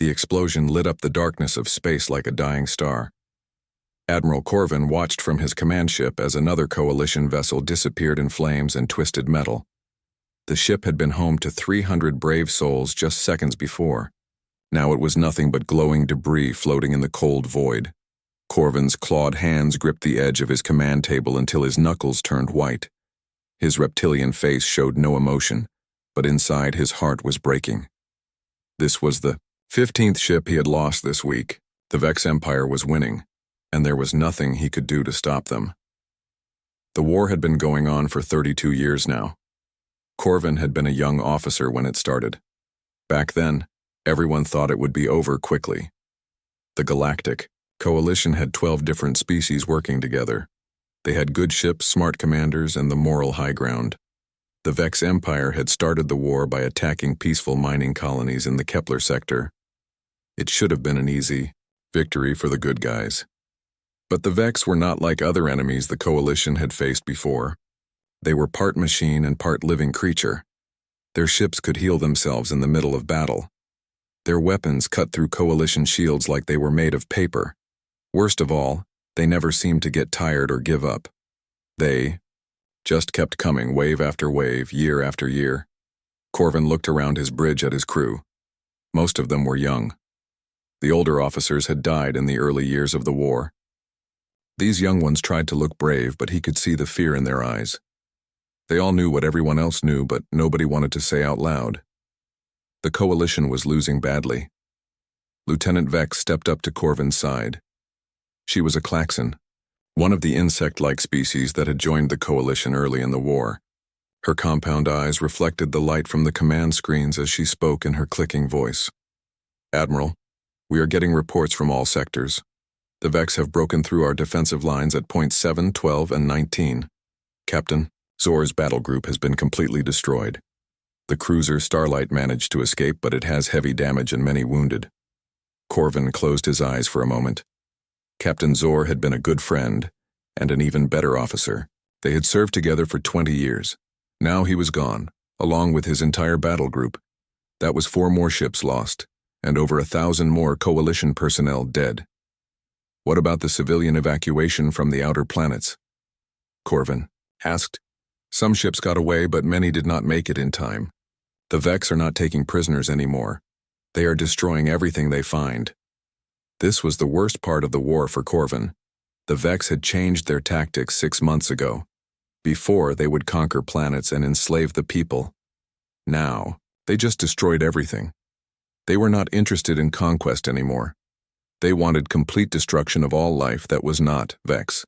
The explosion lit up the darkness of space like a dying star. Admiral Corvin watched from his command ship as another coalition vessel disappeared in flames and twisted metal. The ship had been home to 300 brave souls just seconds before. Now it was nothing but glowing debris floating in the cold void. Corvin's clawed hands gripped the edge of his command table until his knuckles turned white. His reptilian face showed no emotion, but inside his heart was breaking. This was the 15th ship he had lost this week. The Vex Empire was winning, and there was nothing he could do to stop them. The war had been going on for 32 years now. Corvin had been a young officer when it started. Back then, everyone thought it would be over quickly. The Galactic Coalition had 12 different species working together. They had good ships, smart commanders, and the moral high ground. The Vex Empire had started the war by attacking peaceful mining colonies in the Kepler sector. It should have been an easy victory for the good guys. But the Vex were not like other enemies the Coalition had faced before. They were part machine and part living creature. Their ships could heal themselves in the middle of battle. Their weapons cut through Coalition shields like they were made of paper. Worst of all, they never seemed to get tired or give up. They just kept coming wave after wave, year after year. Corvin looked around his bridge at his crew. Most of them were young. The older officers had died in the early years of the war. These young ones tried to look brave, but he could see the fear in their eyes. They all knew what everyone else knew, but nobody wanted to say out loud. The Coalition was losing badly. Lieutenant Vex stepped up to Corvin's side. She was a klaxon, one of the insect-like species that had joined the Coalition early in the war. Her compound eyes reflected the light from the command screens as she spoke in her clicking voice. "Admiral, we are getting reports from all sectors. The Vex have broken through our defensive lines at points 7, 12, and 19. Captain, Zor's battle group has been completely destroyed. The cruiser Starlight managed to escape, but it has heavy damage and many wounded." Corvin closed his eyes for a moment. Captain Zor had been a good friend and an even better officer. They had served together for 20 years. Now he was gone, along with his entire battle group. That was 4 more ships lost, and over 1,000 more Coalition personnel dead. What about the civilian evacuation from the outer planets? Corvin asked. Some ships got away, but many did not make it in time. The Vex are not taking prisoners anymore. They are destroying everything they find. This was the worst part of the war for Corvin. The Vex had changed their tactics 6 months ago. Before, they would conquer planets and enslave the people. Now, they just destroyed everything. They were not interested in conquest anymore. They wanted complete destruction of all life that was not Vex.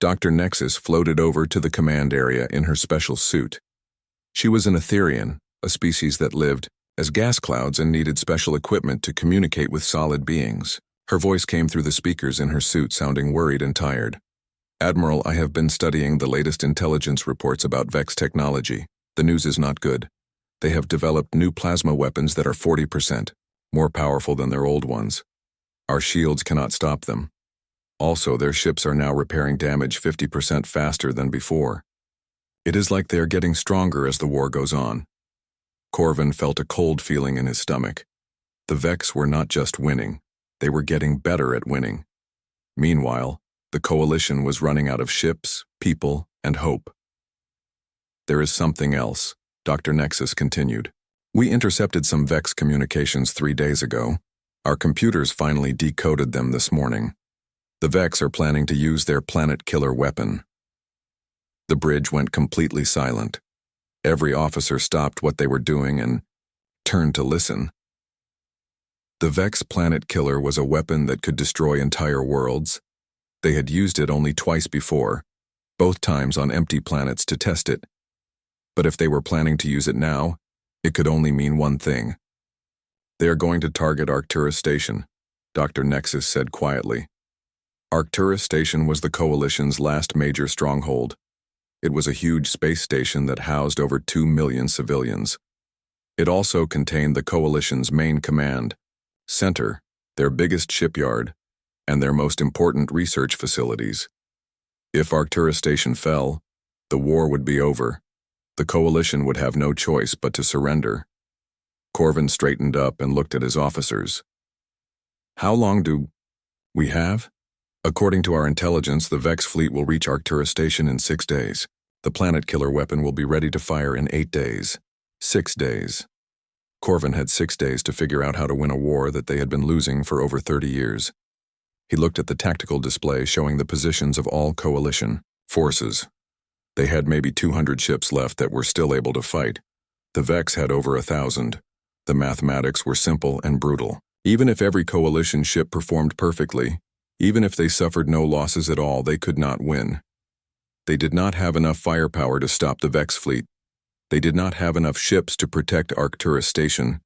Dr. Nexus floated over to the command area in her special suit. She was an Etherian, a species that lived as gas clouds and needed special equipment to communicate with solid beings. Her voice came through the speakers in her suit, sounding worried and tired. "Admiral, I have been studying the latest intelligence reports about Vex technology. The news is not good. They have developed new plasma weapons that are 40% more powerful than their old ones. Our shields cannot stop them. Also, their ships are now repairing damage 50% faster than before. It is like they are getting stronger as the war goes on." Corvin felt a cold feeling in his stomach. The Vex were not just winning, they were getting better at winning. Meanwhile, the Coalition was running out of ships, people, and hope. "There is something else," Dr. Nexus continued. "We intercepted some Vex communications 3 days ago. Our computers finally decoded them this morning. The Vex are planning to use their planet-killer weapon." The bridge went completely silent. Every officer stopped what they were doing and turned to listen. The Vex planet killer was a weapon that could destroy entire worlds. They had used it only twice before, both times on empty planets to test it. But if they were planning to use it now, it could only mean one thing. "They are going to target Arcturus Station," Dr. Nexus said quietly. Arcturus Station was the Coalition's last major stronghold. It was a huge space station that housed over 2 million civilians. It also contained the Coalition's main command center, their biggest shipyard, and their most important research facilities. If Arcturus Station fell, the war would be over. The Coalition would have no choice but to surrender. Corvin straightened up and looked at his officers. How long do we have? According to our intelligence, the Vex fleet will reach Arcturus Station in 6 days. The planet killer weapon will be ready to fire in 8 days. 6 days. Corvin had 6 days to figure out how to win a war that they had been losing for over 30 years. He looked at the tactical display showing the positions of all coalition forces. They had maybe 200 ships left that were still able to fight. The Vex had over 1,000. The mathematics were simple and brutal. Even if every coalition ship performed perfectly, even if they suffered no losses at all, they could not win. They did not have enough firepower to stop the Vex fleet. They did not have enough ships to protect Arcturus Station.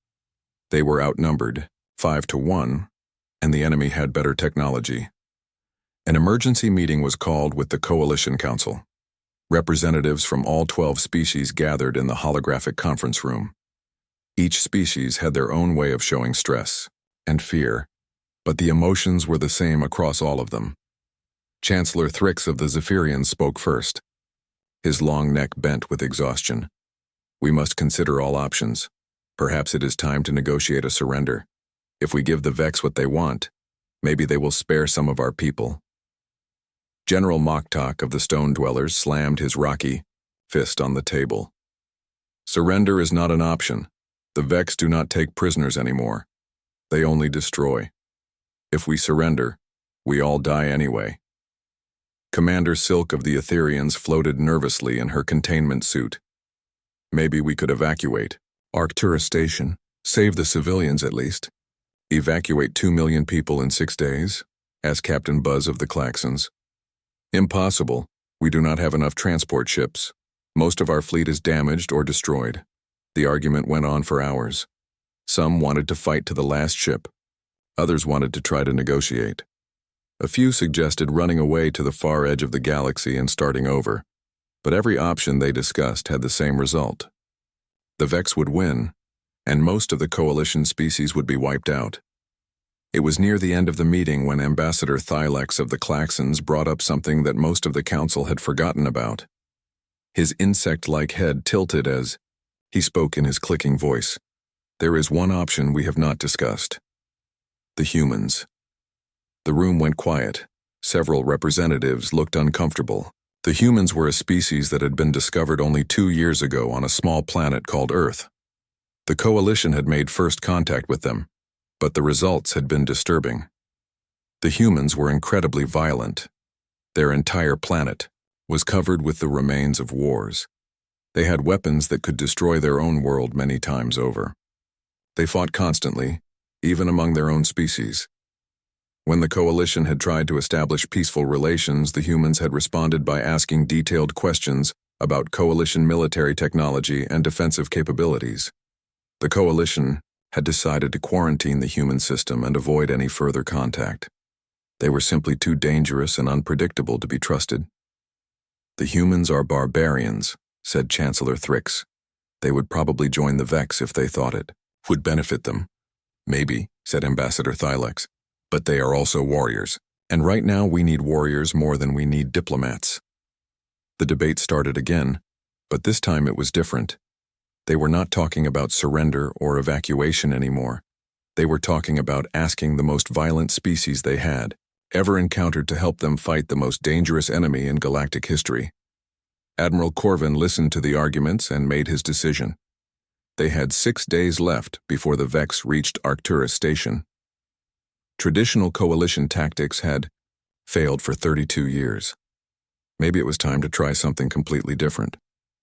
They were outnumbered, 5-1, and the enemy had better technology. An emergency meeting was called with the Coalition Council. Representatives from all 12 species gathered in the holographic conference room. Each species had their own way of showing stress and fear, but the emotions were the same across all of them. Chancellor Thrix of the Zephyrians spoke first. His long neck bent with exhaustion. We must consider all options. Perhaps it is time to negotiate a surrender. If we give the Vex what they want, maybe they will spare some of our people. General Moktok of the Stone Dwellers slammed his rocky fist on the table. Surrender is not an option. The Vex do not take prisoners anymore. They only destroy. If we surrender, we all die anyway. Commander Silk of the Etherians floated nervously in her containment suit. Maybe we could evacuate Arcturus Station, save the civilians at least. Evacuate 2 million people in 6 days? Asked Captain Buzz of the Klaxons. Impossible. We do not have enough transport ships. Most of our fleet is damaged or destroyed. The argument went on for hours. Some wanted to fight to the last ship. Others wanted to try to negotiate. A few suggested running away to the far edge of the galaxy and starting over. But every option they discussed had the same result. The Vex would win, and most of the coalition species would be wiped out. It was near the end of the meeting when Ambassador Thylex of the Klaxons brought up something that most of the council had forgotten about. His insect-like head tilted as he spoke in his clicking voice. There is one option we have not discussed. The humans. The room went quiet. Several representatives looked uncomfortable. The humans were a species that had been discovered only 2 years ago on a small planet called Earth. The coalition had made first contact with them, but the results had been disturbing. The humans were incredibly violent. Their entire planet was covered with the remains of wars. They had weapons that could destroy their own world many times over. They fought constantly, even among their own species. When the coalition had tried to establish peaceful relations, the humans had responded by asking detailed questions about coalition military technology and defensive capabilities. The coalition had decided to quarantine the human system and avoid any further contact. They were simply too dangerous and unpredictable to be trusted. The humans are barbarians, said Chancellor Thrix. They would probably join the Vex if they thought it would benefit them. Maybe, said Ambassador Thylex, but they are also warriors, and right now we need warriors more than we need diplomats. The debate started again, but this time it was different. They were not talking about surrender or evacuation anymore. They were talking about asking the most violent species they had ever encountered to help them fight the most dangerous enemy in galactic history. Admiral Corvin listened to the arguments and made his decision. They had 6 days left before the Vex reached Arcturus Station. Traditional coalition tactics had failed for 32 years. Maybe it was time to try something completely different.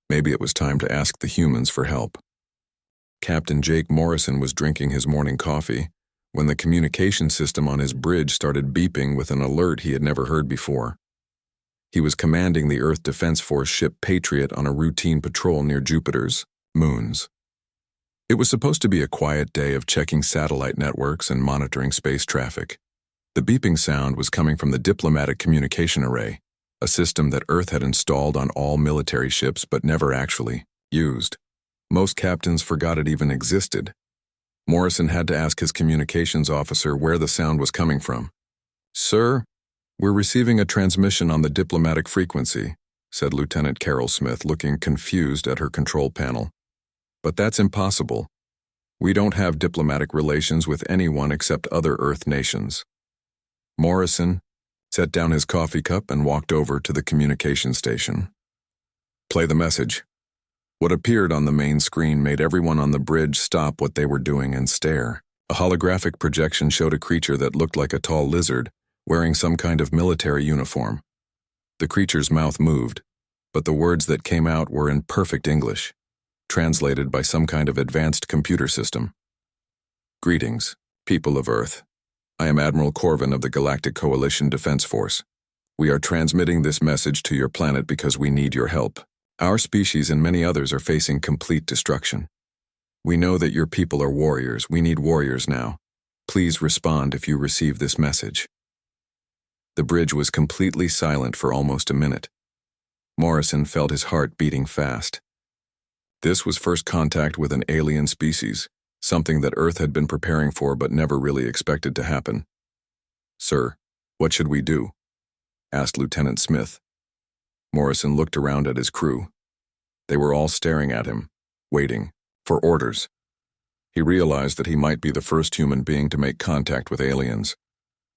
Maybe it was time to ask the humans for help. Captain Jake Morrison was drinking his morning coffee when the communication system on his bridge started beeping with an alert he had never heard before. He was commanding the Earth Defense Force ship Patriot on a routine patrol near Jupiter's moons. It was supposed to be a quiet day of checking satellite networks and monitoring space traffic. The beeping sound was coming from the Diplomatic Communication Array, a system that Earth had installed on all military ships but never actually used. Most captains forgot it even existed. Morrison had to ask his communications officer where the sound was coming from. "Sir, we're receiving a transmission on the diplomatic frequency," said Lieutenant Carol Smith, looking confused at her control panel. "But that's impossible. We don't have diplomatic relations with anyone except other Earth nations. Morrison set down his coffee cup and walked over to the communication station. Play the message. What appeared on the main screen made everyone on the bridge stop what they were doing and stare. A holographic projection showed a creature that looked like a tall lizard, wearing some kind of military uniform. The creature's mouth moved, but the words that came out were in perfect English, translated by some kind of advanced computer system. Greetings, people of Earth. I am Admiral Corvin of the Galactic Coalition Defense Force. We are transmitting this message to your planet because we need your help. Our species and many others are facing complete destruction. We know that your people are warriors. We need warriors now. Please respond if you receive this message. The bridge was completely silent for almost a minute. Morrison felt his heart beating fast. This was first contact with an alien species, something that Earth had been preparing for but never really expected to happen. Sir, what should we do? Asked Lieutenant Smith. Morrison looked around at his crew. They were all staring at him, waiting for orders. He realized that he might be the first human being to make contact with aliens.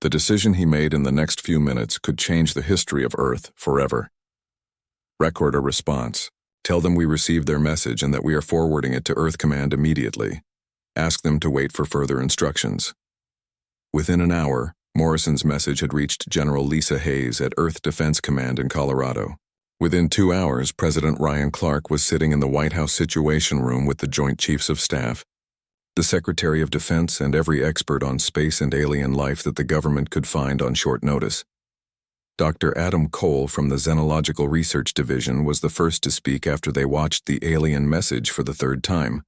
The decision he made in the next few minutes could change the history of Earth forever. Record a response. Tell them we received their message and that we are forwarding it to Earth Command immediately. Ask them to wait for further instructions. Within an hour, Morrison's message had reached General Lisa Hayes at Earth Defense Command in Colorado. Within 2 hours, President Ryan Clark was sitting in the White House Situation Room with the Joint Chiefs of Staff, the Secretary of Defense, and every expert on space and alien life that the government could find on short notice. Dr. Adam Cole from the Xenological Research Division was the first to speak after they watched the alien message for the third time.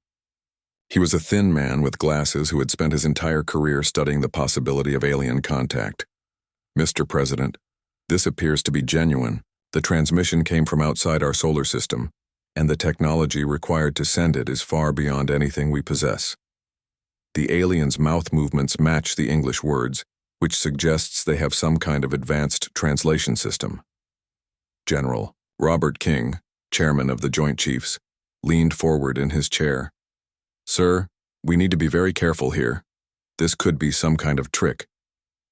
He was a thin man with glasses who had spent his entire career studying the possibility of alien contact. Mr. President, this appears to be genuine. The transmission came from outside our solar system, and the technology required to send it is far beyond anything we possess. The aliens' mouth movements match the English words, which suggests they have some kind of advanced translation system. General Robert King, chairman of the Joint Chiefs, leaned forward in his chair. Sir, we need to be very careful here. This could be some kind of trick.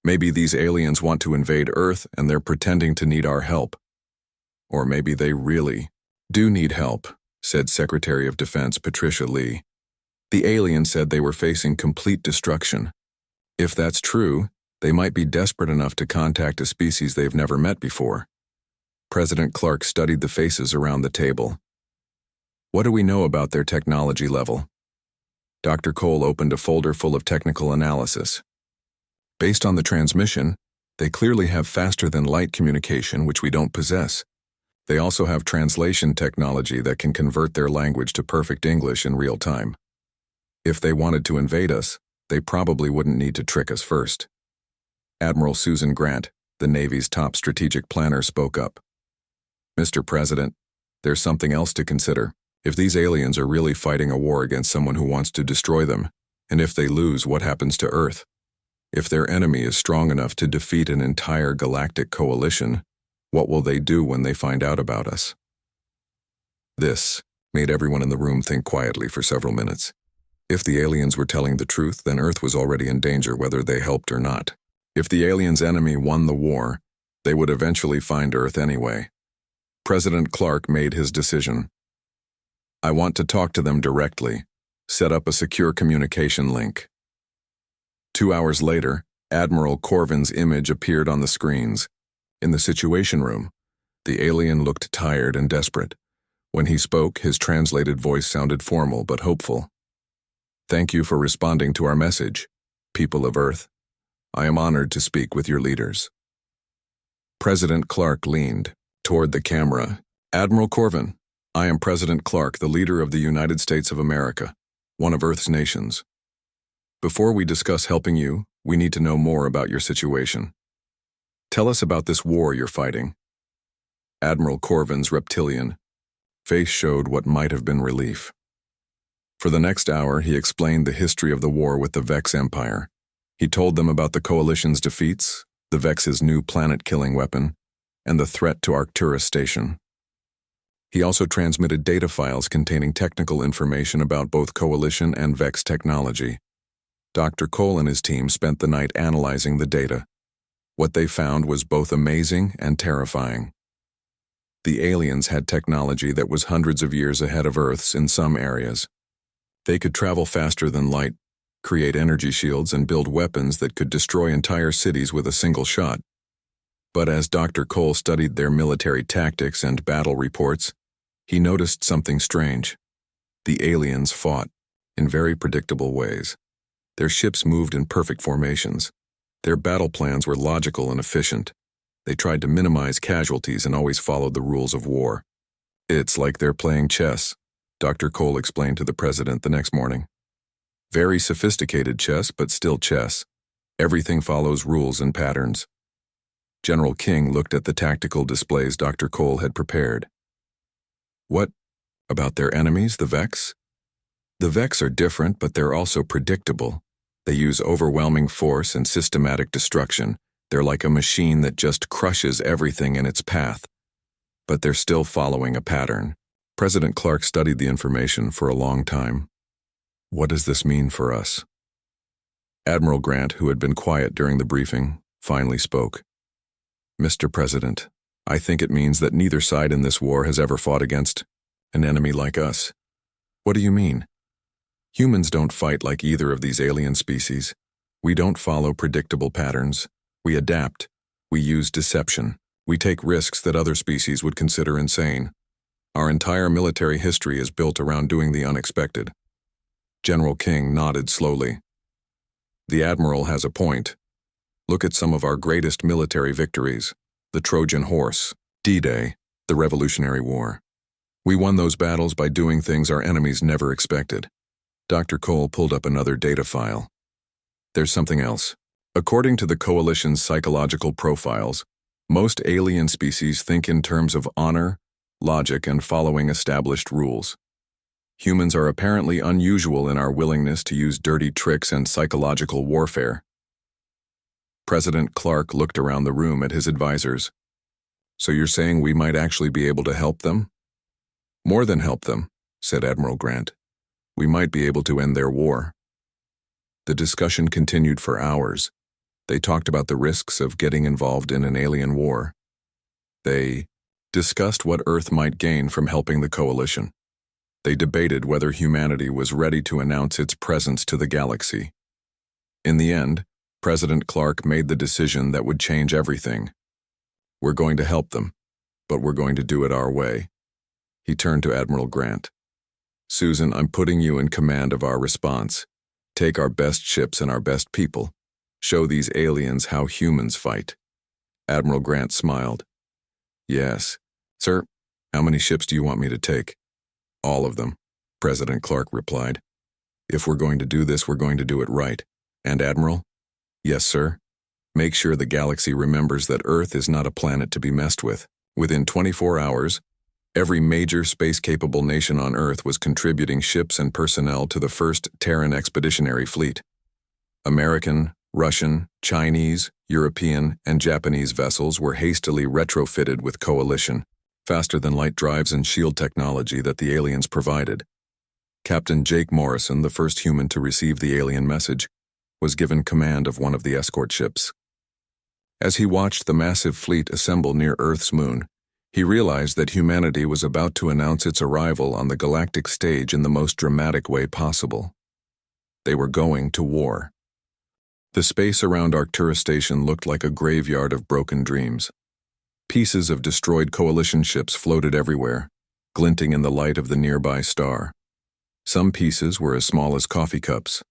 Maybe these aliens want to invade Earth and they're pretending to need our help. Or maybe they really do need help, said Secretary of Defense Patricia Lee. The aliens said they were facing complete destruction. If that's true, they might be desperate enough to contact a species they've never met before. President Clark studied the faces around the table. What do we know about their technology level? Dr. Cole opened a folder full of technical analysis. Based on the transmission, they clearly have faster-than-light communication, which we don't possess. They also have translation technology that can convert their language to perfect English in real time. If they wanted to invade us, they probably wouldn't need to trick us first. Admiral Susan Grant, the Navy's top strategic planner, spoke up. Mr. President, there's something else to consider. If these aliens are really fighting a war against someone who wants to destroy them, and if they lose, what happens to Earth? If their enemy is strong enough to defeat an entire galactic coalition, what will they do when they find out about us? This made everyone in the room think quietly for several minutes. If the aliens were telling the truth, then Earth was already in danger whether they helped or not. If the aliens' enemy won the war, they would eventually find Earth anyway. President Clark made his decision. I want to talk to them directly. Set up a secure communication link. 2 hours later, Admiral Corvin's image appeared on the screens. In the Situation Room, the alien looked tired and desperate. When he spoke, his translated voice sounded formal but hopeful. Thank you for responding to our message, people of Earth. I am honored to speak with your leaders. President Clark leaned toward the camera. Admiral Corvin, I am President Clark, the leader of the United States of America, one of Earth's nations. Before we discuss helping you, we need to know more about your situation. Tell us about this war you're fighting. Admiral Corvin's reptilian face showed what might have been relief. For the next hour, he explained the history of the war with the Vex Empire. He told them about the Coalition's defeats, the Vex's new planet-killing weapon, and the threat to Arcturus Station. He also transmitted data files containing technical information about both Coalition and Vex technology. Dr. Cole and his team spent the night analyzing the data. What they found was both amazing and terrifying. The aliens had technology that was hundreds of years ahead of Earth's in some areas. They could travel faster than light, create energy shields, and build weapons that could destroy entire cities with a single shot. But as Dr. Cole studied their military tactics and battle reports, he noticed something strange. The aliens fought in very predictable ways. Their ships moved in perfect formations. Their battle plans were logical and efficient. They tried to minimize casualties and always followed the rules of war. It's like they're playing chess, Dr. Cole explained to the president the next morning. Very sophisticated chess, but still chess. Everything follows rules and patterns. General King looked at the tactical displays Dr. Cole had prepared. What about their enemies, the Vex? The Vex are different, but they're also predictable. They use overwhelming force and systematic destruction. They're like a machine that just crushes everything in its path. But they're still following a pattern. President Clark studied the information for a long time. What does this mean for us? Admiral Grant, who had been quiet during the briefing, finally spoke. Mr. President, I think it means that neither side in this war has ever fought against an enemy like us. What do you mean? Humans don't fight like either of these alien species. We don't follow predictable patterns. We adapt. We use deception. We take risks that other species would consider insane. Our entire military history is built around doing the unexpected. General King nodded slowly. The Admiral has a point. Look at some of our greatest military victories. The Trojan Horse, D-Day, the Revolutionary War. We won those battles by doing things our enemies never expected. Dr. Cole pulled up another data file. There's something else. According to the Coalition's psychological profiles, most alien species think in terms of honor, logic, and following established rules. Humans are apparently unusual in our willingness to use dirty tricks and psychological warfare. President Clark looked around the room at his advisors. So you're saying we might actually be able to help them? More than help them, said Admiral Grant. We might be able to end their war. The discussion continued for hours. They talked about the risks of getting involved in an alien war. They discussed what Earth might gain from helping the Coalition. They debated whether humanity was ready to announce its presence to the galaxy. In the end, President Clark made the decision that would change everything. We're going to help them, but we're going to do it our way. He turned to Admiral Grant. Susan, I'm putting you in command of our response. Take our best ships and our best people. Show these aliens how humans fight. Admiral Grant smiled. Yes. Sir, how many ships do you want me to take? All of them, President Clark replied. If we're going to do this, we're going to do it right. And Admiral? Yes, sir. Make sure the galaxy remembers that Earth is not a planet to be messed with. Within 24 hours, every major space-capable nation on Earth was contributing ships and personnel to the first Terran expeditionary fleet. American, Russian, Chinese, European, and Japanese vessels were hastily retrofitted with Coalition, faster-than-light drives and shield technology that the aliens provided. Captain Jake Morrison, the first human to receive the alien message, was given command of one of the escort ships. As he watched the massive fleet assemble near Earth's moon, he realized that humanity was about to announce its arrival on the galactic stage in the most dramatic way possible. They were going to war. The space around Arcturus Station looked like a graveyard of broken dreams. Pieces of destroyed Coalition ships floated everywhere, glinting in the light of the nearby star. Some pieces were as small as coffee cups.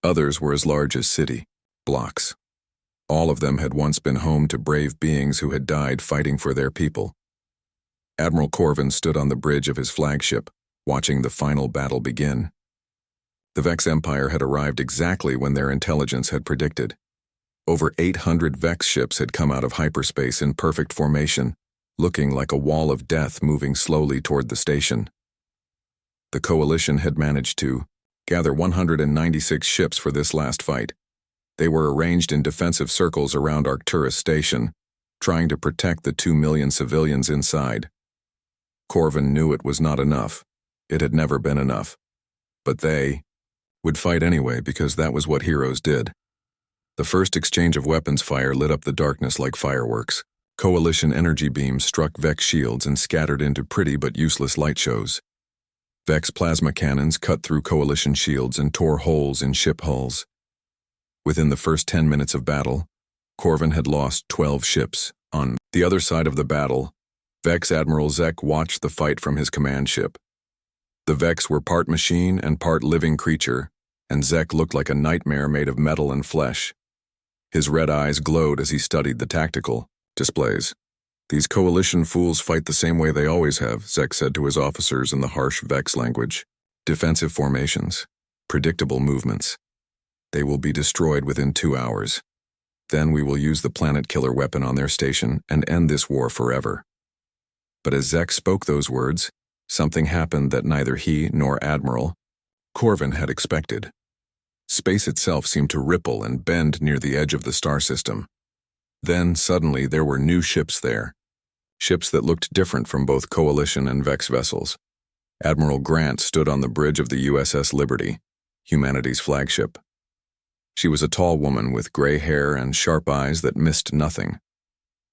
Others were as large as city blocks. All of them had once been home to brave beings who had died fighting for their people. Admiral Corvin stood on the bridge of his flagship, watching the final battle begin. The Vex Empire had arrived exactly when their intelligence had predicted. Over 800 Vex ships had come out of hyperspace in perfect formation, looking like a wall of death moving slowly toward the station. The Coalition had managed to gather 196 ships for this last fight. They were arranged in defensive circles around Arcturus Station, trying to protect the 2 million civilians inside. Corvin knew it was not enough. It had never been enough. But they would fight anyway because that was what heroes did. The first exchange of weapons fire lit up the darkness like fireworks. Coalition energy beams struck Vex shields and scattered into pretty but useless light shows. Vex plasma cannons cut through Coalition shields and tore holes in ship hulls. Within the first 10 minutes of battle, Corvin had lost 12 ships. On the other side of the battle, Vex Admiral Zek watched the fight from his command ship. The Vex were part machine and part living creature, and Zek looked like a nightmare made of metal and flesh. His red eyes glowed as he studied the tactical displays. "These Coalition fools fight the same way they always have," Zek said to his officers in the harsh Vex language. "Defensive formations, predictable movements. They will be destroyed within 2 hours. Then we will use the planet killer weapon on their station and end this war forever." But as Zek spoke those words, something happened that neither he nor Admiral Corvin had expected. Space itself seemed to ripple and bend near the edge of the star system. Then, suddenly, there were new ships there. Ships that looked different from both Coalition and Vex vessels. Admiral Grant stood on the bridge of the USS Liberty, humanity's flagship. She was a tall woman with gray hair and sharp eyes that missed nothing.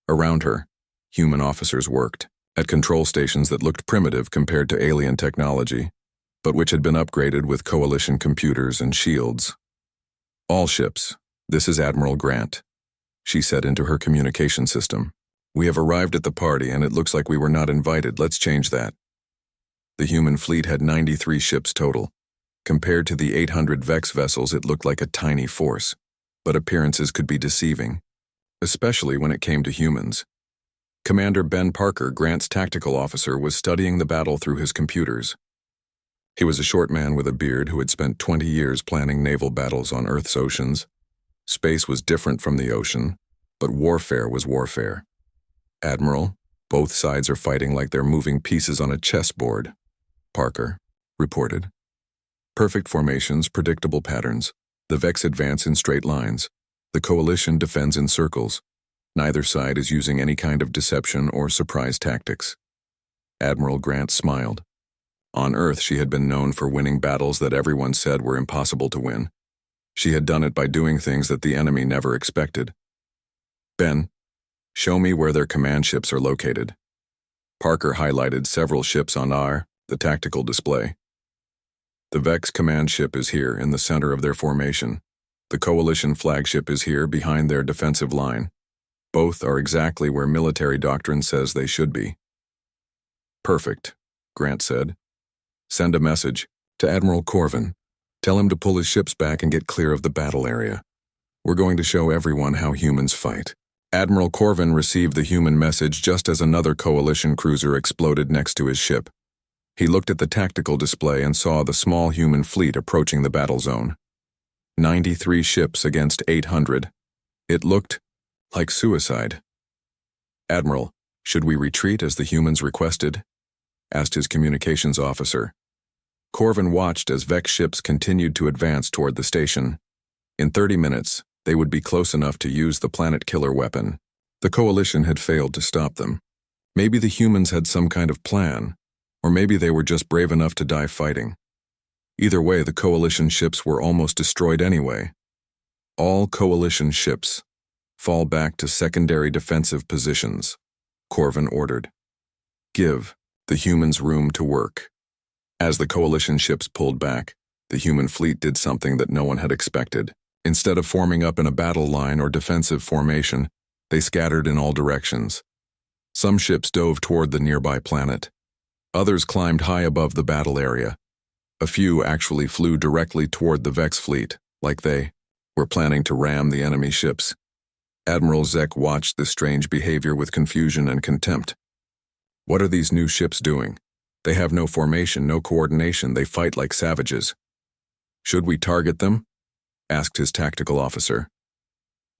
Around her, human officers worked, at control stations that looked primitive compared to alien technology, but which had been upgraded with Coalition computers and shields. "All ships, this is Admiral Grant," she said into her communication system. "We have arrived at the party and it looks like we were not invited. Let's change that." The human fleet had 93 ships total. Compared to the 800 Vex vessels, it looked like a tiny force, but appearances could be deceiving, especially when it came to humans. Commander Ben Parker, Grant's tactical officer, was studying the battle through his computers. He was a short man with a beard who had spent 20 years planning naval battles on Earth's oceans. Space was different from the ocean, but warfare was warfare. "Admiral, both sides are fighting like they're moving pieces on a chessboard," Parker reported. "Perfect formations, predictable patterns. The Vex advance in straight lines. The Coalition defends in circles. Neither side is using any kind of deception or surprise tactics." Admiral Grant smiled. On Earth, she had been known for winning battles that everyone said were impossible to win. She had done it by doing things that the enemy never expected. "Ben, show me where their command ships are located." Parker highlighted several ships on the tactical display. "The Vex command ship is here in the center of their formation. The Coalition flagship is here behind their defensive line. Both are exactly where military doctrine says they should be." "Perfect," Grant said. "Send a message to Admiral Corvin. Tell him to pull his ships back and get clear of the battle area. We're going to show everyone how humans fight." Admiral Corvin received the human message just as another Coalition cruiser exploded next to his ship. He looked at the tactical display and saw the small human fleet approaching the battle zone. 93 ships against 800. It looked like suicide. "Admiral, should we retreat as the humans requested?" asked his communications officer. Corvin watched as Vex ships continued to advance toward the station. In 30 minutes, they would be close enough to use the planet killer weapon. The Coalition had failed to stop them. Maybe the humans had some kind of plan, or maybe they were just brave enough to die fighting. Either way, the Coalition ships were almost destroyed anyway. "All Coalition ships, fall back to secondary defensive positions," Corvin ordered. "Give the humans room to work." As the Coalition ships pulled back, the human fleet did something that no one had expected. Instead of forming up in a battle line or defensive formation, they scattered in all directions. Some ships dove toward the nearby planet. Others climbed high above the battle area. A few actually flew directly toward the Vex fleet, like they were planning to ram the enemy ships. Admiral Zek watched this strange behavior with confusion and contempt. "What are these new ships doing? They have no formation, no coordination. They fight like savages." "Should we target them?" asked his tactical officer.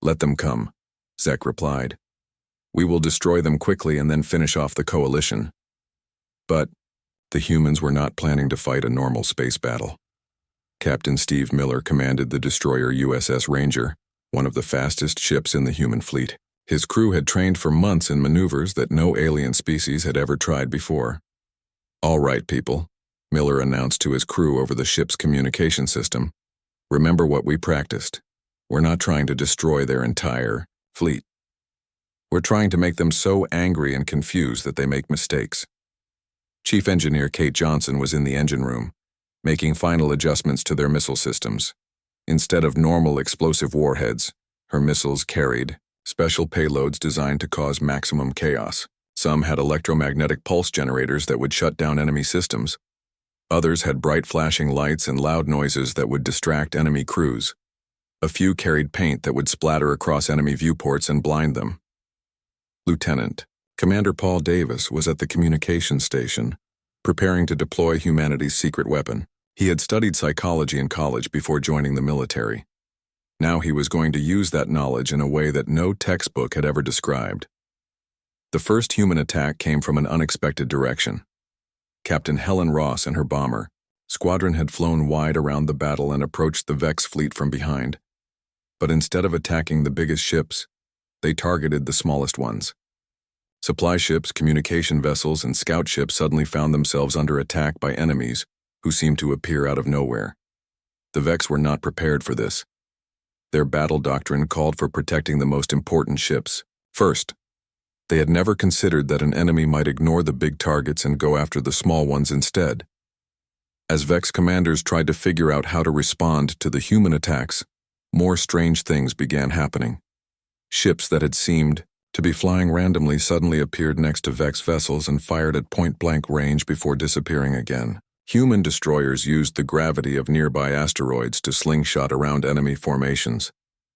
"Let them come," Zek replied. "We will destroy them quickly and then finish off the Coalition." But the humans were not planning to fight a normal space battle. Captain Steve Miller commanded the destroyer USS Ranger, one of the fastest ships in the human fleet. His crew had trained for months in maneuvers that no alien species had ever tried before. All right, people, Miller announced to his crew over the ship's communication system. Remember what we practiced. We're not trying to destroy their entire fleet. We're trying to make them so angry and confused that they make mistakes. Chief Engineer Kate Johnson was in the engine room, making final adjustments to their missile systems. Instead of normal explosive warheads, her missiles carried special payloads designed to cause maximum chaos. Some had electromagnetic pulse generators that would shut down enemy systems. Others had bright flashing lights and loud noises that would distract enemy crews. A few carried paint that would splatter across enemy viewports and blind them. Lieutenant Commander Paul Davis was at the communications station, preparing to deploy humanity's secret weapon. He had studied psychology in college before joining the military. Now he was going to use that knowledge in a way that no textbook had ever described. The first human attack came from an unexpected direction. Captain Helen Ross and her bomber squadron had flown wide around the battle and approached the Vex fleet from behind. But instead of attacking the biggest ships, they targeted the smallest ones. Supply ships, communication vessels, and scout ships suddenly found themselves under attack by enemies who seemed to appear out of nowhere. The Vex were not prepared for this. Their battle doctrine called for protecting the most important ships first. They had never considered that an enemy might ignore the big targets and go after the small ones instead. As Vex commanders tried to figure out how to respond to the human attacks, more strange things began happening. Ships that had seemed to be flying randomly suddenly appeared next to Vex vessels and fired at point-blank range before disappearing again. Human destroyers used the gravity of nearby asteroids to slingshot around enemy formations,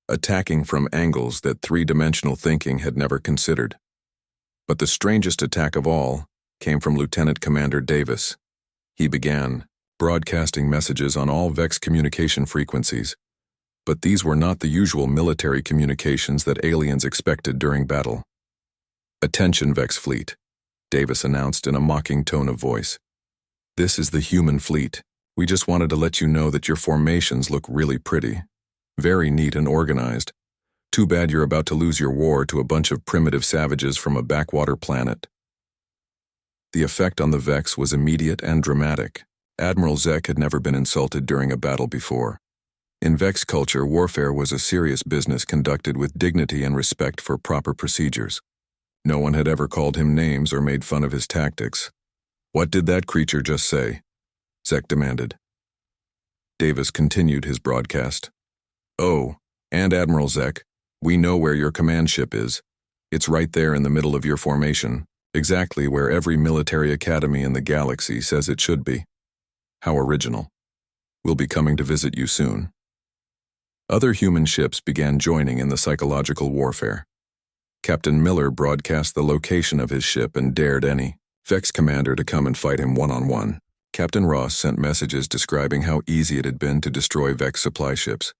attacking from angles that three-dimensional thinking had never considered. But the strangest attack of all came from Lieutenant Commander Davis. He began broadcasting messages on all Vex communication frequencies, but these were not the usual military communications that aliens expected during battle. "Attention, Vex fleet," Davis announced in a mocking tone of voice. "This is the human fleet. We just wanted to let you know that your formations look really pretty. Very neat and organized. Too bad you're about to lose your war to a bunch of primitive savages from a backwater planet." The effect on the Vex was immediate and dramatic. Admiral Zek had never been insulted during a battle before. In Vex culture, warfare was a serious business conducted with dignity and respect for proper procedures. No one had ever called him names or made fun of his tactics. "What did that creature just say?" Zek demanded. Davis continued his broadcast. "Oh, and Admiral Zek, we know where your command ship is. It's right there in the middle of your formation, exactly where every military academy in the galaxy says it should be. How original. We'll be coming to visit you soon." Other human ships began joining in the psychological warfare. Captain Miller broadcast the location of his ship and dared any Vex commander to come and fight him one-on-one. Captain Ross sent messages describing how easy it had been to destroy Vex supply ships.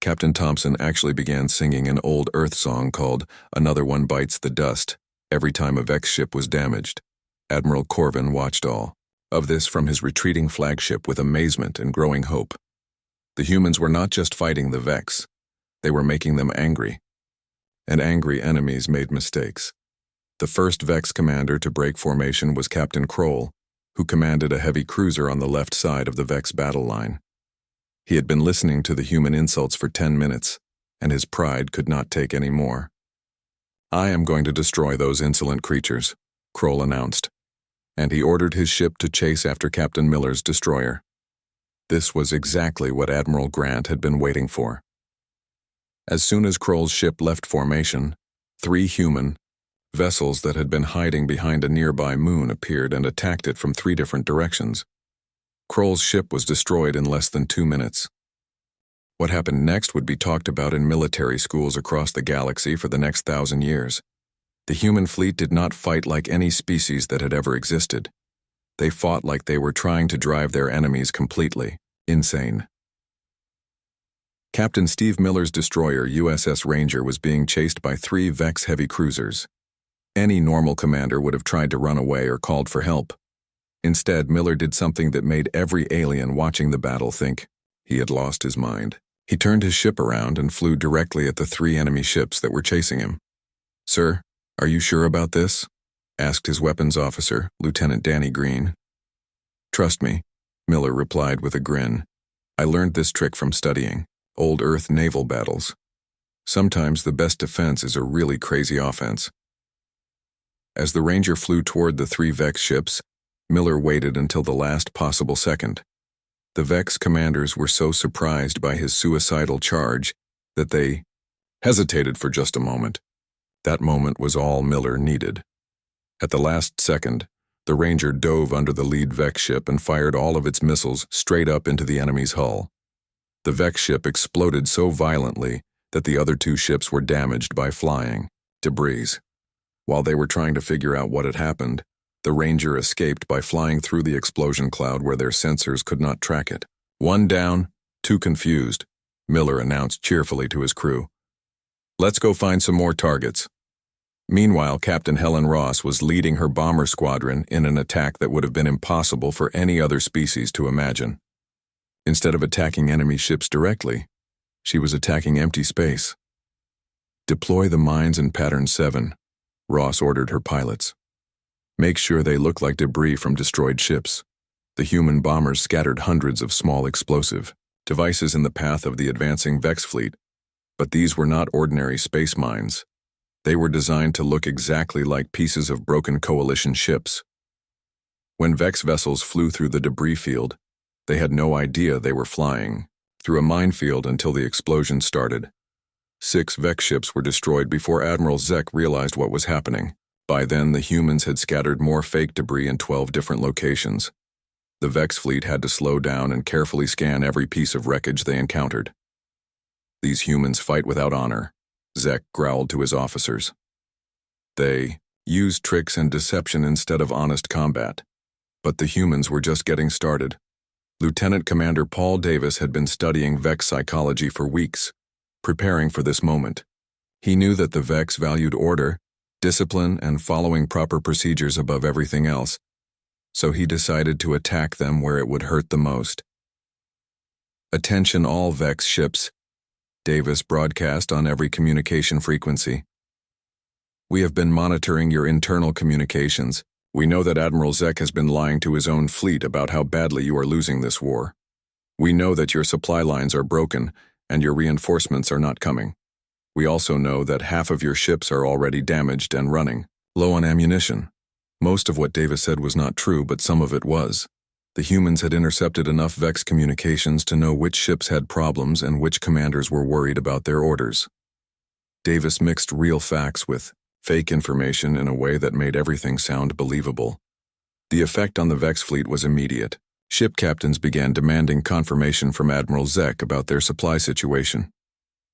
Captain Thompson actually began singing an old Earth song called "Another One Bites the Dust" every time a Vex ship was damaged. Admiral Corvin watched all of this from his retreating flagship with amazement and growing hope. The humans were not just fighting the Vex, they were making them angry. And angry enemies made mistakes. The first Vex commander to break formation was Captain Kroll, who commanded a heavy cruiser on the left side of the Vex battle line. He had been listening to the human insults for 10 minutes, and his pride could not take any more. "I am going to destroy those insolent creatures," Kroll announced, and he ordered his ship to chase after Captain Miller's destroyer. This was exactly what Admiral Grant had been waiting for. As soon as Kroll's ship left formation, 3 human vessels that had been hiding behind a nearby moon appeared and attacked it from 3 different directions. Kroll's ship was destroyed in less than 2 minutes. What happened next would be talked about in military schools across the galaxy for the next 1,000 years. The human fleet did not fight like any species that had ever existed. They fought like they were trying to drive their enemies completely insane. Captain Steve Miller's destroyer USS Ranger was being chased by 3 Vex heavy cruisers. Any normal commander would have tried to run away or called for help. Instead, Miller did something that made every alien watching the battle think he had lost his mind. He turned his ship around and flew directly at the 3 enemy ships that were chasing him. "Sir, are you sure about this?" asked his weapons officer, Lieutenant Danny Green. Trust me, Miller replied with a grin. I learned this trick from studying old Earth naval battles. Sometimes the best defense is a really crazy offense. As the Ranger flew toward the 3 Vex ships, Miller waited until the last possible second. The Vex commanders were so surprised by his suicidal charge that they hesitated for just a moment. That moment was all Miller needed. At the last second, the Ranger dove under the lead Vex ship and fired all of its missiles straight up into the enemy's hull. The Vex ship exploded so violently that the other 2 ships were damaged by flying debris. While they were trying to figure out what had happened, the Ranger escaped by flying through the explosion cloud where their sensors could not track it. 1 down, 2 confused, Miller announced cheerfully to his crew. Let's go find some more targets. Meanwhile, Captain Helen Ross was leading her bomber squadron in an attack that would have been impossible for any other species to imagine. Instead of attacking enemy ships directly, she was attacking empty space. Deploy the mines in Pattern 7, Ross ordered her pilots. Make sure they look like debris from destroyed ships. The human bombers scattered hundreds of small explosive devices in the path of the advancing Vex fleet, but these were not ordinary space mines. They were designed to look exactly like pieces of broken coalition ships. When Vex vessels flew through the debris field, they had no idea they were flying through a minefield until the explosion started. 6 Vex ships were destroyed before Admiral Zek realized what was happening. By then, the humans had scattered more fake debris in 12 different locations. The Vex fleet had to slow down and carefully scan every piece of wreckage they encountered. These humans fight without honor, Zek growled to his officers. They used tricks and deception instead of honest combat. But the humans were just getting started. Lieutenant Commander Paul Davis had been studying Vex psychology for weeks, preparing for this moment. He knew that the Vex valued order, discipline, and following proper procedures above everything else, so he decided to attack them where it would hurt the most. Attention all Vex ships, Davis broadcast on every communication frequency. We have been monitoring your internal communications. We know that Admiral Zek has been lying to his own fleet about how badly you are losing this war. We know that your supply lines are broken and your reinforcements are not coming. We also know that half of your ships are already damaged and running low on ammunition. Most of what Davis said was not true, but some of it was. The humans had intercepted enough Vex communications to know which ships had problems and which commanders were worried about their orders. Davis mixed real facts with fake information in a way that made everything sound believable. The effect on the Vex fleet was immediate. Ship captains began demanding confirmation from Admiral Zek about their supply situation.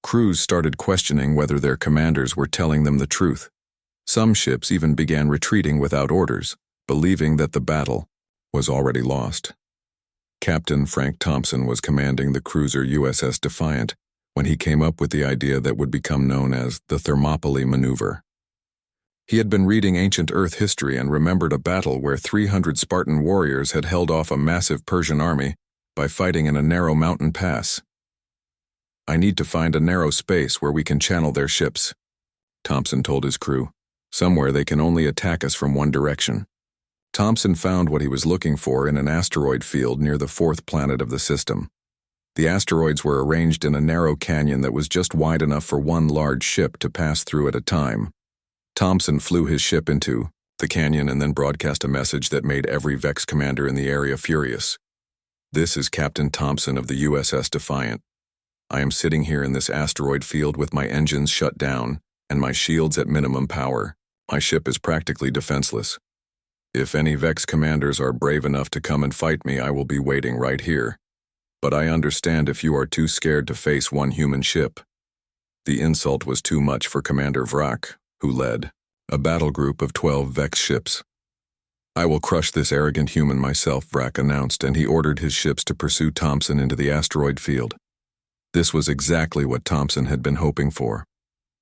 Crews started questioning whether their commanders were telling them the truth. Some ships even began retreating without orders, believing that the battle was already lost. Captain Frank Thompson was commanding the cruiser USS Defiant when he came up with the idea that would become known as the Thermopylae Maneuver. He had been reading ancient Earth history and remembered a battle where 300 Spartan warriors had held off a massive Persian army by fighting in a narrow mountain pass. I need to find a narrow space where we can channel their ships, Thompson told his crew. Somewhere they can only attack us from one direction. Thompson found what he was looking for in an asteroid field near the 4th planet of the system. The asteroids were arranged in a narrow canyon that was just wide enough for one large ship to pass through at a time. Thompson flew his ship into the canyon and then broadcast a message that made every Vex commander in the area furious. This is Captain Thompson of the USS Defiant. I am sitting here in this asteroid field with my engines shut down and my shields at minimum power. My ship is practically defenseless. If any Vex commanders are brave enough to come and fight me, I will be waiting right here. But I understand if you are too scared to face one human ship. The insult was too much for Commander Vrak, who led a battle group of 12 Vex ships. I will crush this arrogant human myself, Vrak announced, and he ordered his ships to pursue Thompson into the asteroid field. This was exactly what Thompson had been hoping for.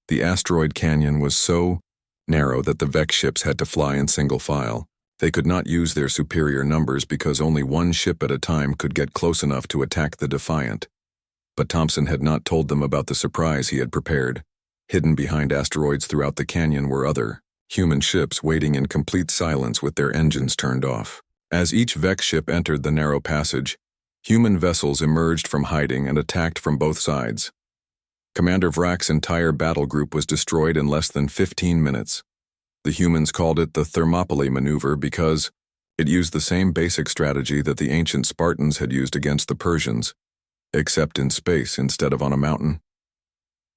The asteroid canyon was so narrow that the Vex ships had to fly in single file. They could not use their superior numbers because only one ship at a time could get close enough to attack the Defiant. But Thompson had not told them about the surprise he had prepared. Hidden behind asteroids throughout the canyon were other human ships waiting in complete silence with their engines turned off. As each Vex ship entered the narrow passage, human vessels emerged from hiding and attacked from both sides. Commander Vrak's entire battle group was destroyed in less than 15 minutes. The humans called it the Thermopylae maneuver because it used the same basic strategy that the ancient Spartans had used against the Persians, except in space instead of on a mountain.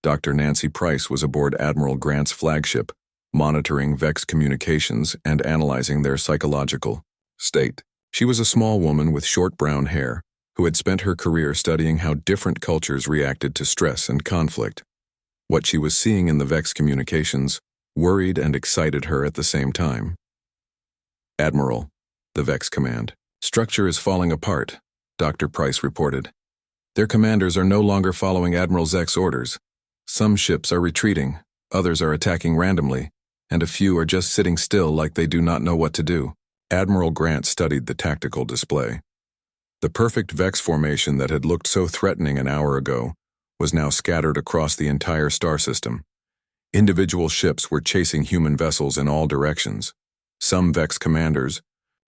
Dr. Nancy Price was aboard Admiral Grant's flagship, monitoring Vex communications and analyzing their psychological state. She was a small woman with short brown hair who had spent her career studying how different cultures reacted to stress and conflict. What she was seeing in the Vex communications worried and excited her at the same time. "Admiral," the Vex command, "structure is falling apart," Dr. Price reported. "Their commanders are no longer following Admiral Zek's orders. Some ships are retreating, others are attacking randomly, and a few are just sitting still like they do not know what to do." Admiral Grant studied the tactical display. The perfect Vex formation that had looked so threatening an hour ago was now scattered across the entire star system. Individual ships were chasing human vessels in all directions. Some Vex commanders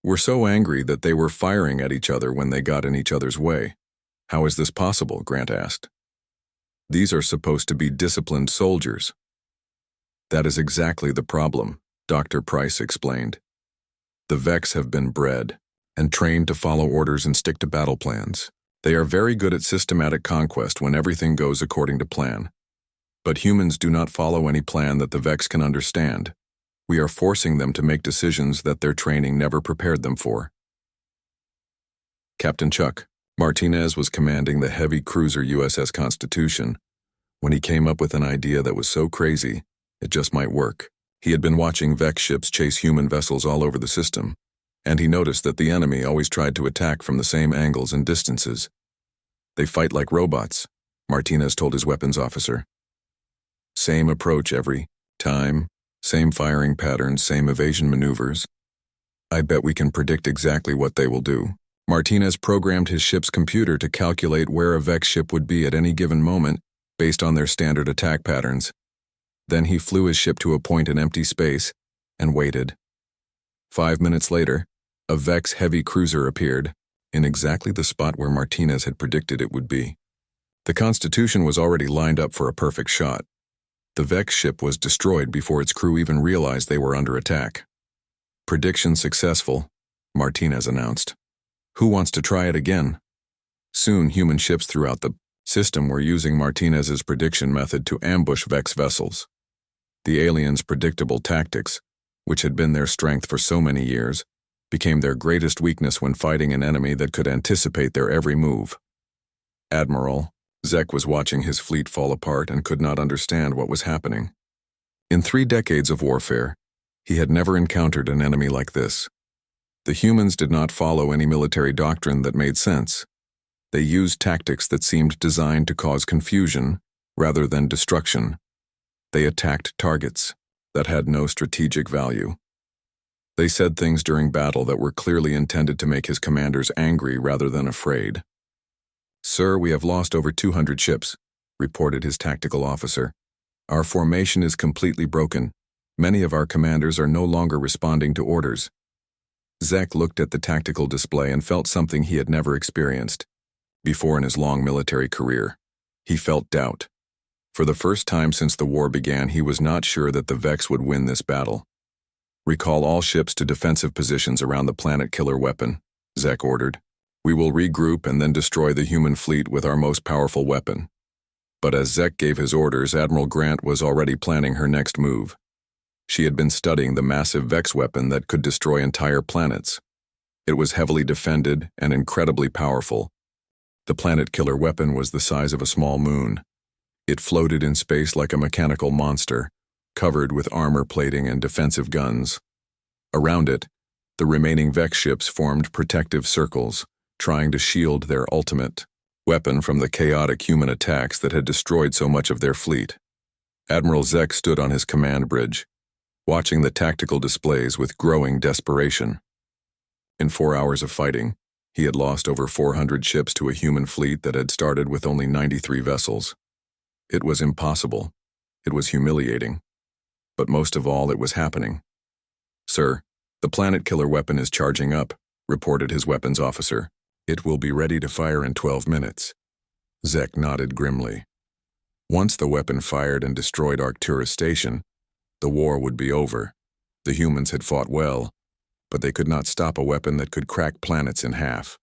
were so angry that they were firing at each other when they got in each other's way. "How is this possible?" Grant asked. "These are supposed to be disciplined soldiers." "That is exactly the problem," Dr. Price explained. "The Vex have been bred and trained to follow orders and stick to battle plans. They are very good at systematic conquest when everything goes according to plan. But humans do not follow any plan that the Vex can understand. We are forcing them to make decisions that their training never prepared them for." Captain Chuck Martinez was commanding the heavy cruiser USS Constitution when he came up with an idea that was so crazy it just might work. He had been watching Vex ships chase human vessels all over the system, and he noticed that the enemy always tried to attack from the same angles and distances. "They fight like robots," Martinez told his weapons officer. "Same approach every time, same firing patterns, same evasion maneuvers. I bet we can predict exactly what they will do." Martinez programmed his ship's computer to calculate where a Vex ship would be at any given moment based on their standard attack patterns. Then he flew his ship to a point in empty space and waited. 5 minutes later, a Vex heavy cruiser appeared, in exactly the spot where Martinez had predicted it would be. The Constitution was already lined up for a perfect shot. The Vex ship was destroyed before its crew even realized they were under attack. "Prediction successful," Martinez announced. "Who wants to try it again?" Soon, human ships throughout the system were using Martinez's prediction method to ambush Vex vessels. The aliens' predictable tactics, which had been their strength for so many years, became their greatest weakness when fighting an enemy that could anticipate their every move. Admiral Zek was watching his fleet fall apart and could not understand what was happening. In 3 decades of warfare, he had never encountered an enemy like this. The humans did not follow any military doctrine that made sense. They used tactics that seemed designed to cause confusion rather than destruction. They attacked targets that had no strategic value. They said things during battle that were clearly intended to make his commanders angry rather than afraid. "Sir, we have lost over 200 ships," reported his tactical officer. "Our formation is completely broken. Many of our commanders are no longer responding to orders." Zek looked at the tactical display and felt something he had never experienced before in his long military career. He felt doubt. For the first time since the war began, he was not sure that the Vex would win this battle. "Recall all ships to defensive positions around the planet killer weapon," Zek ordered. "We will regroup and then destroy the human fleet with our most powerful weapon." But as Zek gave his orders, Admiral Grant was already planning her next move. She had been studying the massive Vex weapon that could destroy entire planets. It was heavily defended and incredibly powerful. The planet killer weapon was the size of a small moon. It floated in space like a mechanical monster, covered with armor plating and defensive guns. Around it, the remaining Vex ships formed protective circles, trying to shield their ultimate weapon from the chaotic human attacks that had destroyed so much of their fleet. Admiral Zek stood on his command bridge, watching the tactical displays with growing desperation. In 4 hours of fighting, he had lost over 400 ships to a human fleet that had started with only 93 vessels. It was impossible. It was humiliating. But most of all, it was happening. "Sir, the planet killer weapon is charging up," reported his weapons officer. It will be ready to fire in 12 minutes. Zek nodded grimly. Once the weapon fired and destroyed Arcturus Station, the war would be over. The humans had fought well, but they could not stop a weapon that could crack planets in half.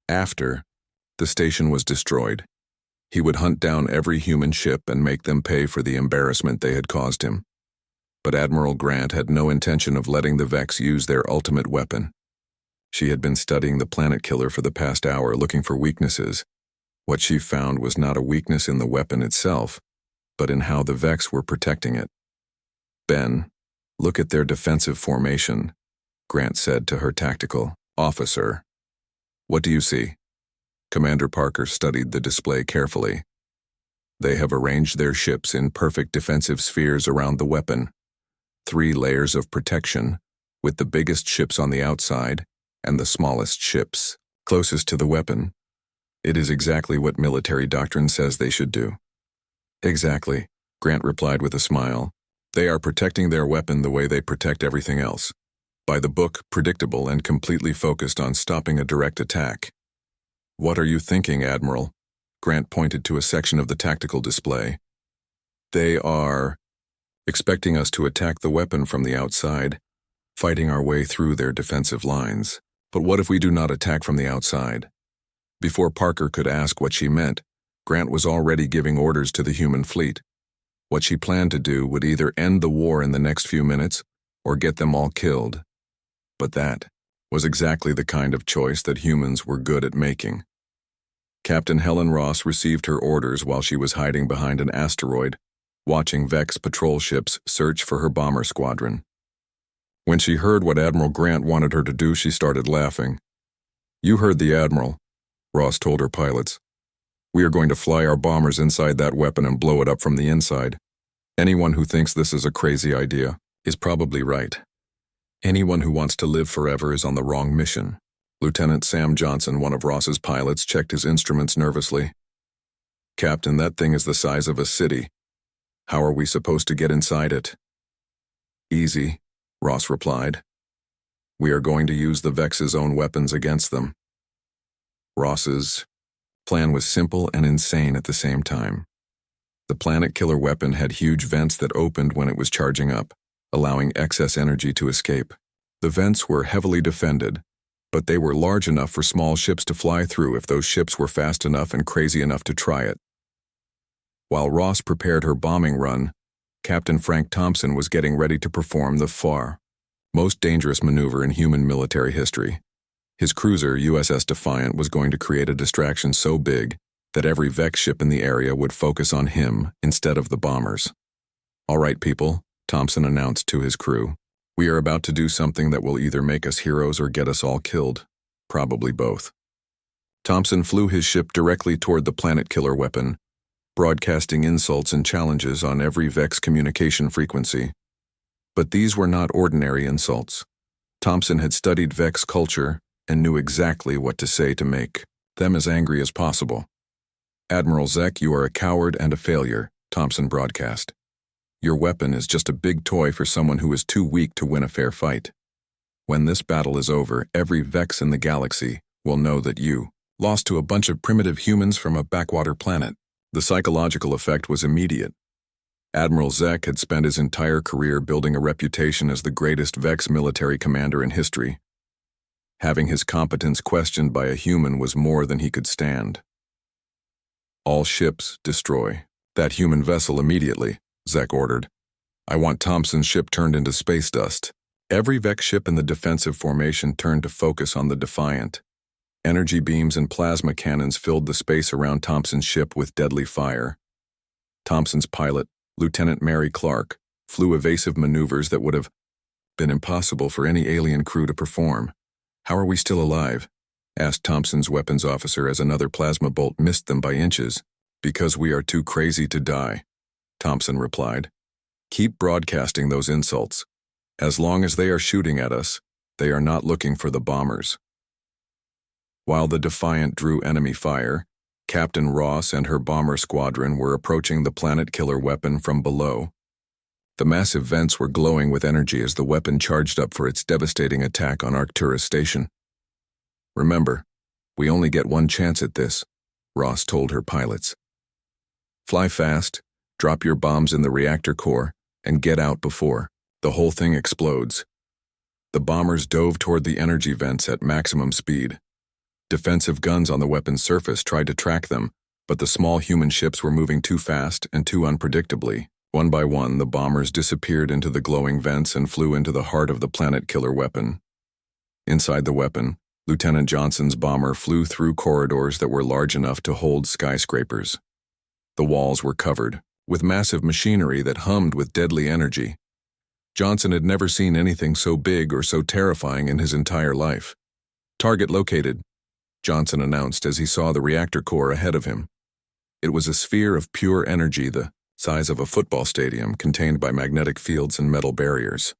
After, the station was destroyed. He would hunt down every human ship and make them pay for the embarrassment they had caused him. But Admiral Grant had no intention of letting the Vex use their ultimate weapon. She had been studying the planet killer for the past hour looking for weaknesses. What she found was not a weakness in the weapon itself, but in how the Vex were protecting it. "Ben, look at their defensive formation," Grant said to her tactical officer. "What do you see?" Commander Parker studied the display carefully. "They have arranged their ships in perfect defensive spheres around the weapon. 3 layers of protection, with the biggest ships on the outside and the smallest ships closest to the weapon. It is exactly what military doctrine says they should do." "Exactly," Grant replied with a smile. "They are protecting their weapon the way they protect everything else. By the book, predictable and completely focused on stopping a direct attack." "What are you thinking, Admiral?" Grant pointed to a section of the tactical display. "They are expecting us to attack the weapon from the outside, fighting our way through their defensive lines. But what if we do not attack from the outside?" Before Parker could ask what she meant, Grant was already giving orders to the human fleet. What she planned to do would either end the war in the next few minutes or get them all killed. But that was exactly the kind of choice that humans were good at making. Captain Helen Ross received her orders while she was hiding behind an asteroid, watching Vex patrol ships search for her bomber squadron. When she heard what Admiral Grant wanted her to do, she started laughing. "You heard the Admiral," Ross told her pilots. "We are going to fly our bombers inside that weapon and blow it up from the inside. Anyone who thinks this is a crazy idea is probably right. Anyone who wants to live forever is on the wrong mission." Lieutenant Sam Johnson, one of Ross's pilots, checked his instruments nervously. "Captain, that thing is the size of a city. How are we supposed to get inside it?" "Easy," Ross replied. "We are going to use the Vex's own weapons against them." Ross's plan was simple and insane at the same time. The planet killer weapon had huge vents that opened when it was charging up, allowing excess energy to escape. The vents were heavily defended, but they were large enough for small ships to fly through if those ships were fast enough and crazy enough to try it. While Ross prepared her bombing run, Captain Frank Thompson was getting ready to perform the far most dangerous maneuver in human military history. His cruiser, USS Defiant, was going to create a distraction so big that every Vex ship in the area would focus on him instead of the bombers. "All right, people," Thompson announced to his crew. "We are about to do something that will either make us heroes or get us all killed. Probably both." Thompson flew his ship directly toward the planet killer weapon, broadcasting insults and challenges on every Vex communication frequency. But these were not ordinary insults. Thompson had studied Vex culture and knew exactly what to say to make them as angry as possible. "Admiral Zek, you are a coward and a failure," Thompson broadcast. "Your weapon is just a big toy for someone who is too weak to win a fair fight. When this battle is over, every Vex in the galaxy will know that you lost to a bunch of primitive humans from a backwater planet." The psychological effect was immediate. Admiral Zek had spent his entire career building a reputation as the greatest Vex military commander in history. Having his competence questioned by a human was more than he could stand. "All ships, destroy that human vessel immediately," Zek ordered. "I want Thompson's ship turned into space dust." Every Vex ship in the defensive formation turned to focus on the Defiant. Energy beams and plasma cannons filled the space around Thompson's ship with deadly fire. Thompson's pilot, Lieutenant Mary Clark, flew evasive maneuvers that would have been impossible for any alien crew to perform. "How are we still alive?" asked Thompson's weapons officer as another plasma bolt missed them by inches. "Because we are too crazy to die," Thompson replied. "Keep broadcasting those insults. As long as they are shooting at us, they are not looking for the bombers." While the Defiant drew enemy fire, Captain Ross and her bomber squadron were approaching the planet killer weapon from below. The massive vents were glowing with energy as the weapon charged up for its devastating attack on Arcturus Station. "Remember, we only get one chance at this," Ross told her pilots. "Fly fast, drop your bombs in the reactor core, and get out before the whole thing explodes." The bombers dove toward the energy vents at maximum speed. Defensive guns on the weapon's surface tried to track them, but the small human ships were moving too fast and too unpredictably. One by one, the bombers disappeared into the glowing vents and flew into the heart of the planet-killer weapon. Inside the weapon, Lieutenant Johnson's bomber flew through corridors that were large enough to hold skyscrapers. The walls were covered with massive machinery that hummed with deadly energy. Johnson had never seen anything so big or so terrifying in his entire life. "Target located," Johnson announced as he saw the reactor core ahead of him. It was a sphere of pure energy the size of a football stadium contained by magnetic fields and metal barriers.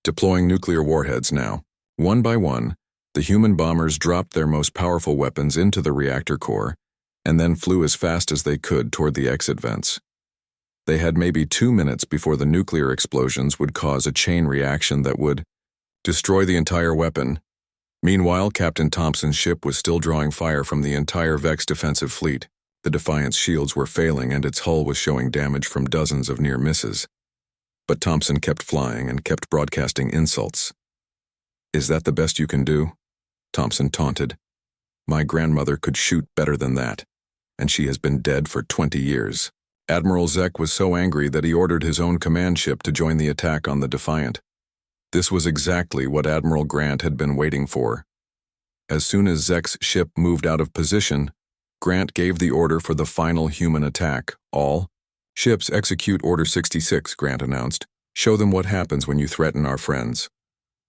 Deploying nuclear warheads now. One by one, the human bombers dropped their most powerful weapons into the reactor core and then flew as fast as they could toward the exit vents. They had maybe 2 minutes before the nuclear explosions would cause a chain reaction that would destroy the entire weapon. Meanwhile, Captain Thompson's ship was still drawing fire from the entire Vex defensive fleet. The Defiant's shields were failing and its hull was showing damage from dozens of near misses. But Thompson kept flying and kept broadcasting insults. "Is that the best you can do?" Thompson taunted. "My grandmother could shoot better than that, and she has been dead for 20 years. Admiral Zek was so angry that he ordered his own command ship to join the attack on the Defiant. This was exactly what Admiral Grant had been waiting for. As soon as Zek's ship moved out of position, Grant gave the order for the final human attack. "All ships execute Order 66, Grant announced. "Show them what happens when you threaten our friends."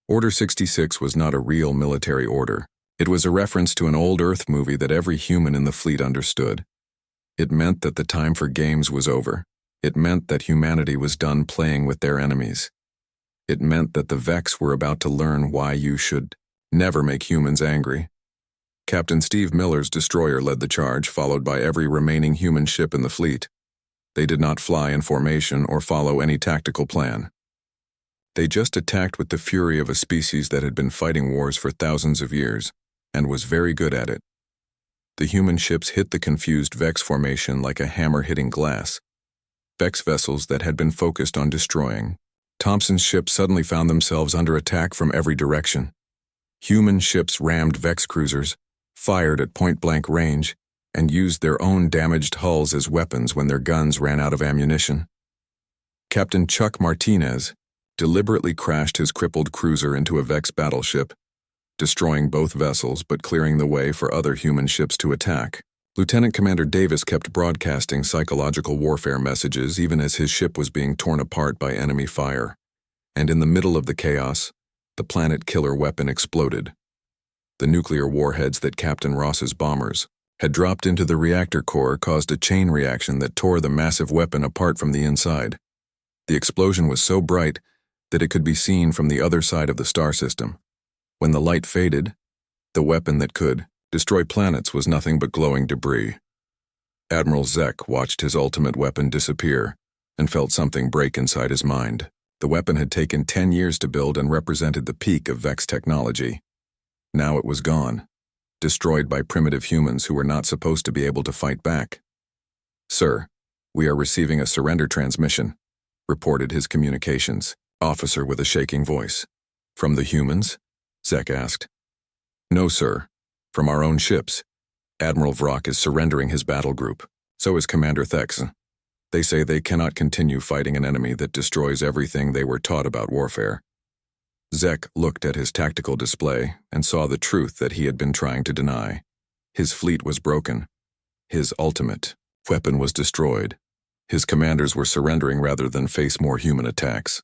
Order 66 was not a real military order. It was a reference to an old Earth movie that every human in the fleet understood. It meant that the time for games was over. It meant that humanity was done playing with their enemies. It meant that the Vex were about to learn why you should never make humans angry. Captain Steve Miller's destroyer led the charge, followed by every remaining human ship in the fleet. They did not fly in formation or follow any tactical plan. They just attacked with the fury of a species that had been fighting wars for thousands of years, and was very good at it. The human ships hit the confused Vex formation like a hammer hitting glass. Vex vessels that had been focused on destroying. Thompson's ships suddenly found themselves under attack from every direction. Human ships rammed Vex cruisers, fired at point-blank range, and used their own damaged hulls as weapons when their guns ran out of ammunition. Captain Chuck Martinez deliberately crashed his crippled cruiser into a Vex battleship, destroying both vessels but clearing the way for other human ships to attack. Lieutenant Commander Davis kept broadcasting psychological warfare messages even as his ship was being torn apart by enemy fire. And in the middle of the chaos, the planet-killer weapon exploded. The nuclear warheads that Captain Ross's bombers had dropped into the reactor core caused a chain reaction that tore the massive weapon apart from the inside. The explosion was so bright that it could be seen from the other side of the star system. When the light faded, the weapon that could destroy planets was nothing but glowing debris. Admiral Zek watched his ultimate weapon disappear and felt something break inside his mind. The weapon had taken 10 years to build and represented the peak of Vex technology. Now it was gone, destroyed by primitive humans who were not supposed to be able to fight back. "Sir, we are receiving a surrender transmission," reported his communications officer with a shaking voice. "From the humans?" Zek asked. "No, sir. From our own ships. Admiral Vrock is surrendering his battle group. So is Commander Thex. They say they cannot continue fighting an enemy that destroys everything they were taught about warfare." Zek looked at his tactical display and saw the truth that he had been trying to deny. His fleet was broken. His ultimate weapon was destroyed. His commanders were surrendering rather than face more human attacks.